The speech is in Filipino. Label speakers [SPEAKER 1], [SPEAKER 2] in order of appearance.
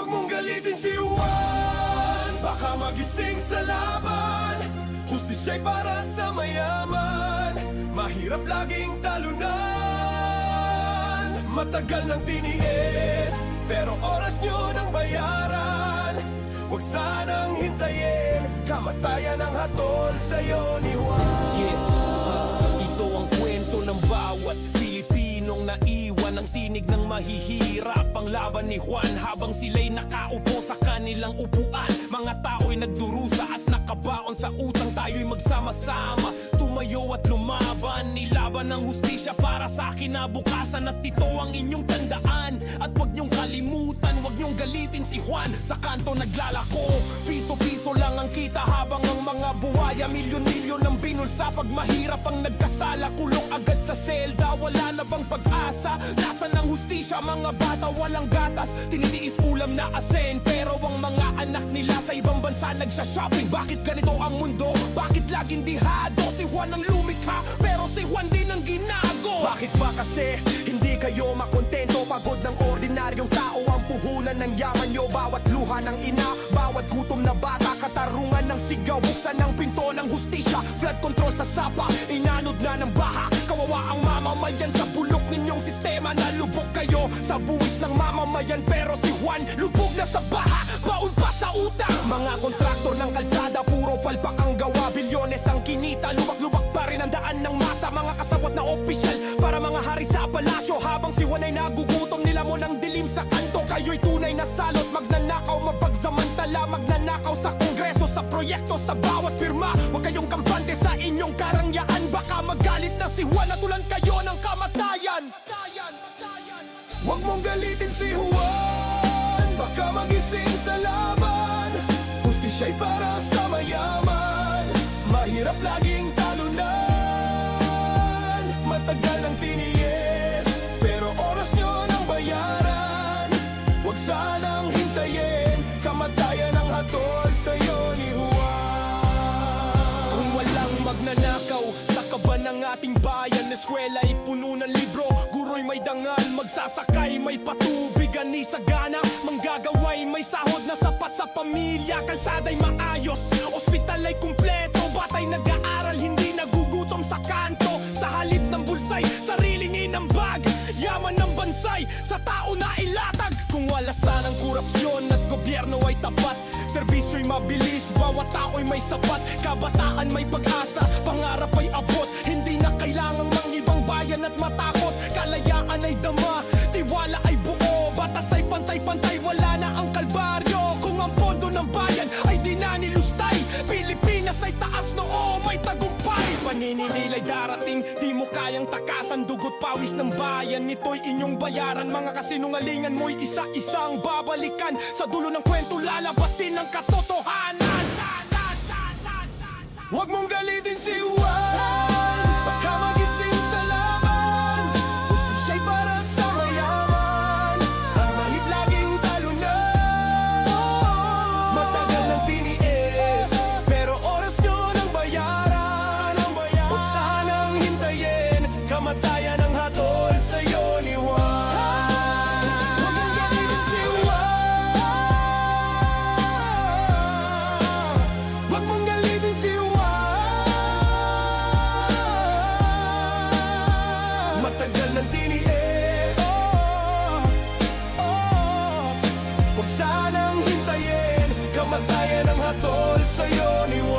[SPEAKER 1] Huwag mong galitin si Juan, baka magising sa laban. Hustisya'y para sa mayaman, mahirap laging talunan. Matagal nang tiniis, pero oras nyo nang bayaran. Huwag sanang hintayin, kamatayan ang hatol sa'yo ni Juan.
[SPEAKER 2] Ito ang kwento ng bawat Pilipinong naiwan ang tinig ng mahihirap. Ang laban ni Juan habang sila'y nakaupo sa kanilang upuan. Mga tao'y nagdurusa at nakabaon sa utang. Tayo'y magsama-sama, tumayo at lumaban. Nilaban ng hustisya para sa kinabukasan. At ito ang inyong tandaan. At huwag niyong kalimutan, huwag niyong galitin si Juan. Sa kanto naglalako, piso-piso lang ang kita. Habang ang mga buhaya milyon-milyon ang binulsa. Pag mahirap ang nagkasala, kulong agad sa selda. Wala na bang pag-asa? Nasaan ang hustisya? Mga bata walang gatas, tinitiis ulam na asin. Pero ang mga anak nila sa ibang bansa nagsha-shopping. Bakit ganito ang mundo? Bakit laging dihado? Si Juan ang lumikha, pero si Juan din ang ginago. Bakit ba kasi hindi kayo makontento? Pagod ng ordinaryong tao ang puhunan ng yaman nyo. Bawat luha ng ina, bawat gutom na bata, katarungan ng sigaw, buksan ng pinto ng hustisya. Flood control sa sapa, inanod na ng baha. Kawawa ang mamamayan sa bulok ninyong sistema. Nalubog kayo sa buwis ng mamamayan, pero si Juan lubog na sa baha, baon pa sa utang. Mga kontraktor ng kalsada, puro palpak ang gawa. Bilyones ang kinita, lubak-lubak pa rin ang daan ng masa. Mga kasabot na opisyal para mga hari sa palasyo. Habang si Juan ay nagugutom, nila mo ng dilim sa kanto. Kayo'y tunay na salot, magnanakaw, mapagsamantala. Magnanakaw sa kongreso, sa proyekto, sa bawat firma. Huwag kayong kampante sa inyong karangyaan. Baka magalit na si Juan at tulan kayo ng kamatayan. Huwag mong galitin si Juan, baka magising sa laban. Hustisya'y para sa mayaman, mahirap laging talunan. Matagal nang tiniis, pero oras nyo nang bayaran. Huwag sanang hintayin, kamatayan ang hatol sa'yo ni Juan. Kung walang magnanakaw sa kaban ng ating bayan, eskwela'y puno ng libro, guro'y may dangal, magsasakay may patubig, ani sagana, manggagaway may sahod na sapat sa pamilya. Kalsada'y maayos, ospital ay kumpleto, bata'y nag-aaral, hindi nagugutom sa kanto. Sa halip ng bulsay, sariling inambag, yaman ng bansay, sa tao na ilatag. Kung wala sanang korupsyon at gobyerno ay tapat, serbisyo'y mabilis, bawat tao'y may sapat. Kabataan may pag-asa, pangarap ay abot. Hindi na kailangang mangibang bayan at matakot. Kalayaan ay dama, tiwala ay buo. Batas ay pantay-pantay, wala na ang kalbaryo. Kung ang pondo ng bayan ay di na nilustay, Pilipinas ay taas noo, may tagumpay. Paninilay darating, di mo kayang takasan. Dugot pawis ng bayan, ito'y inyong bayaran. Mga kasinungalingan mo'y isa-isang babalikan. Sa dulo ng kwento lalabas din ang katotohanan. Huwag mong galitin si Juan, baka magising sa laban. Hustisya'y para sa mayaman, ang mahirap laging talunan. Matagal nang tiniis, pero oras nyo nang bayaran. Huwag sanang hintayin, kamatayan ang hatol sa'yo ni Juan. Huwag mong galitin si Juan, huwag mong galitin si Juan. Matagal nang tiniis, huwag sanang hintayin, kamatayan ang hatol sa'yo ni Juan.